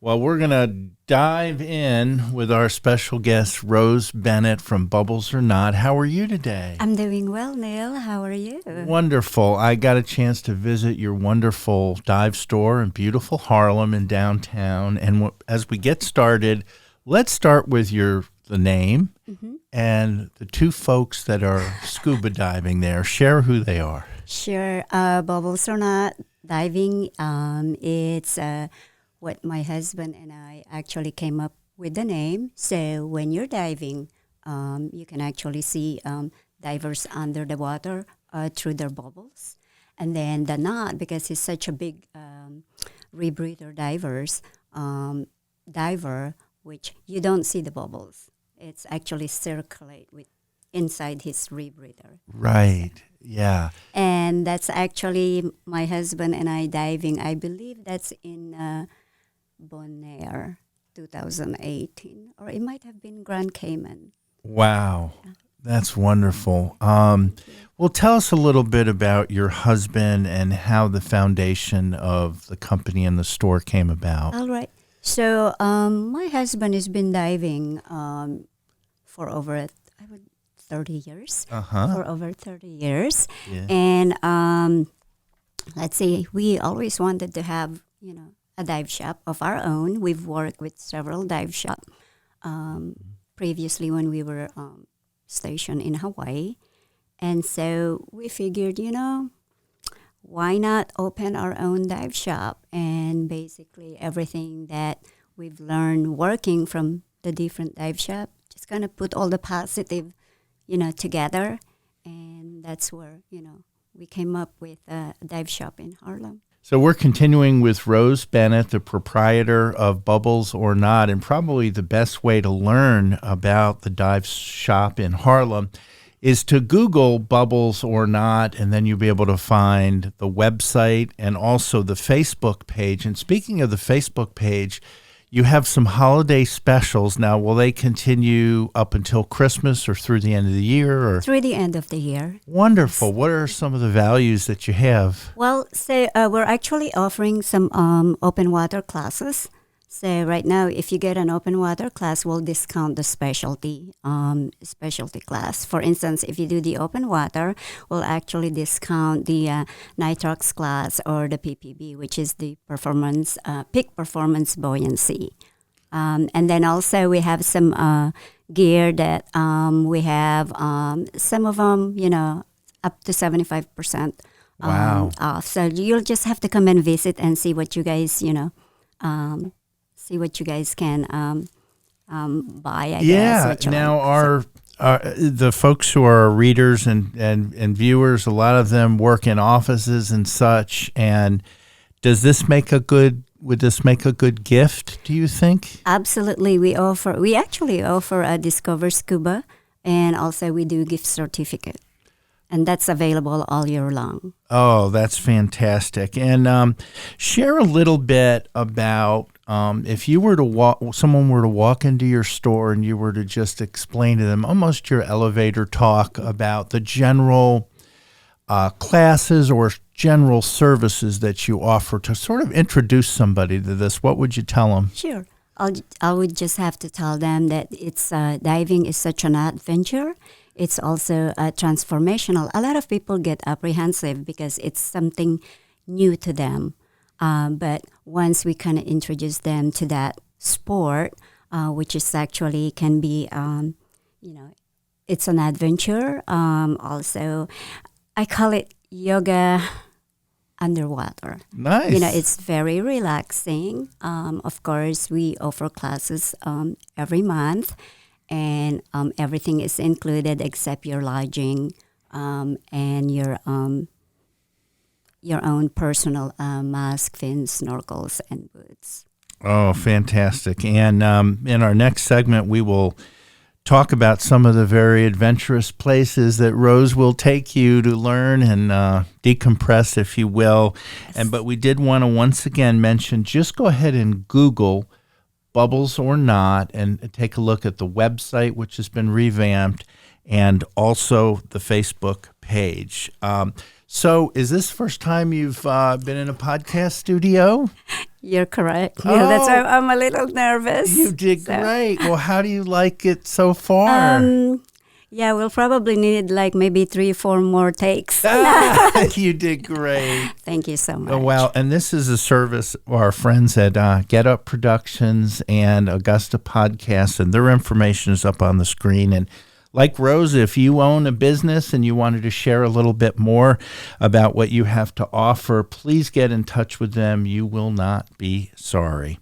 Well, we're going to dive in with our special guest, Rose Bennett from Bubbles or Not. How are you today? I'm doing well, Neil. How are you? Wonderful. I got a chance to visit your wonderful dive store in beautiful Harlem in downtown. And as we get started, let's start with the name and the two folks that are scuba diving there. Share who they are. Sure. Bubbles or Not diving. It's what my husband and I actually came up with the name. So when you're diving, you can actually see divers under the water through their bubbles. And then the knot, because he's such a big rebreather diver, which you don't see the bubbles. It's actually circulate with inside his rebreather. Right. Yeah. And that's actually my husband and I diving. I believe that's in Bonaire, 2018, or it might have been Grand Cayman. Wow. That's wonderful. Well, tell us a little bit about your husband and how the foundation of the company and the store came about. All right. So my husband has been diving for over 30 years. For over 30 years. Yeah. And let's see, we always wanted to have, a dive shop of our own. We've worked with several dive shops previously when we were stationed in Hawaii. And so we figured, why not open our own dive shop? And basically everything that we've learned working from the different dive shop, just kind of put all the positive, together. And that's where, we came up with a dive shop in Harlem. So we're continuing with Rose Bennett, the proprietor of Bubbles or Not, and probably the best way to learn about the dive shop in Harlem is to Google Bubbles or Not, and then you'll be able to find the website and also the Facebook page. And speaking of the Facebook page, you have some holiday specials. Now, will they continue up until Christmas or through the end of the year? Or through the end of the year. Wonderful. What are some of the values that you have? Well, so we're actually offering some open water classes. So right now, if you get an open water class, we'll discount the specialty class. For instance, if you do the open water, we'll actually discount the nitrox class or the PPB, which is the peak performance buoyancy. And then also we have some gear that we have some of them, up to 75% Wow. off. So you'll just have to come and visit and see what you guys, see what you guys can buy, I guess. Now, the folks who are readers and viewers, a lot of them work in offices and such. And would this make a good gift, do you think? Absolutely. We actually offer a Discover Scuba, and also we do gift certificate. And that's available all year long. Oh, that's fantastic. And share a little bit about if you were to someone were to walk into your store and you were to just explain to them almost your elevator talk about the general classes or general services that you offer to sort of introduce somebody to this, what would you tell them? Sure. I would just have to tell them that it's diving is such an adventure. It's also transformational. A lot of people get apprehensive because it's something new to them. But once we kind of introduce them to that sport, which is actually can be, it's an adventure. Also, I call it yoga underwater. Nice. It's very relaxing. Of course, we offer classes every month. And everything is included except your lodging and your own personal mask, fins, snorkels, and boots. Oh, fantastic. And in our next segment, we will talk about some of the very adventurous places that Rose will take you to learn and decompress, if you will. Yes. But we did want to once again mention, just go ahead and Google Bubbles or Not, and take a look at the website, which has been revamped, and also the Facebook page. So, is this the first time you've been in a podcast studio? You're correct. Yeah, that's why I'm a little nervous. You did great. Well, how do you like it so far? Yeah, we'll probably need like maybe 3-4 more takes. You did great. Thank you so much. Oh, wow. And this is a service of our friends at Get Up Productions and Augusta Podcasts, and their information is up on the screen. And like Rose, if you own a business and you wanted to share a little bit more about what you have to offer, please get in touch with them. You will not be sorry.